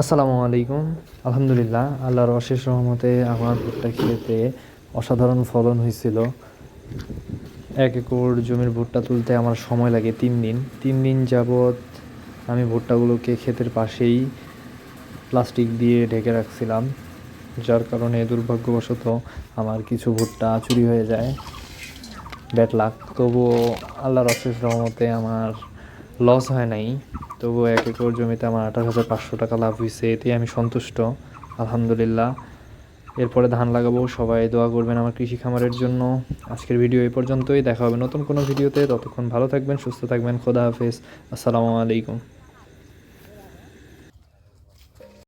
আসসালামু আলাইকুম। আলহামদুলিল্লাহ, আল্লাহর অশেষ রহমতে আমার ভুট্টা খেতে অসাধারণ ফলন হয়েছিল। 1 একর জমির ভুট্টা তুলতে আমার সময় লাগে 3 দিন। 3 দিন যাবৎ আমি ভুট্টাগুলোকে ক্ষেতের পাশেই প্লাস্টিক দিয়ে ঢেকে রাখছিলাম, যার কারণে দুর্ভাগ্যবশত আমার কিছু ভুট্টা চুরি হয়ে যায়। Bad luck. তবুও আল্লাহর অশেষ রহমতে আমার লস হয় নাই। তবুও 1 একর জমিতে আমার 28,500 টাকা লাভ হয়েছে, এতেই আমি সন্তুষ্ট। আলহামদুলিল্লাহ। এরপরে ধান লাগাবো, সবাই দোয়া করবেন আমার কৃষি খামারের জন্য। আজকের ভিডিও এই পর্যন্তই, দেখা হবে নতুন কোনো ভিডিওতে। ততক্ষণ ভালো থাকবেন, সুস্থ থাকবেন। খোদা হাফেজ। আসসালামু আলাইকুম।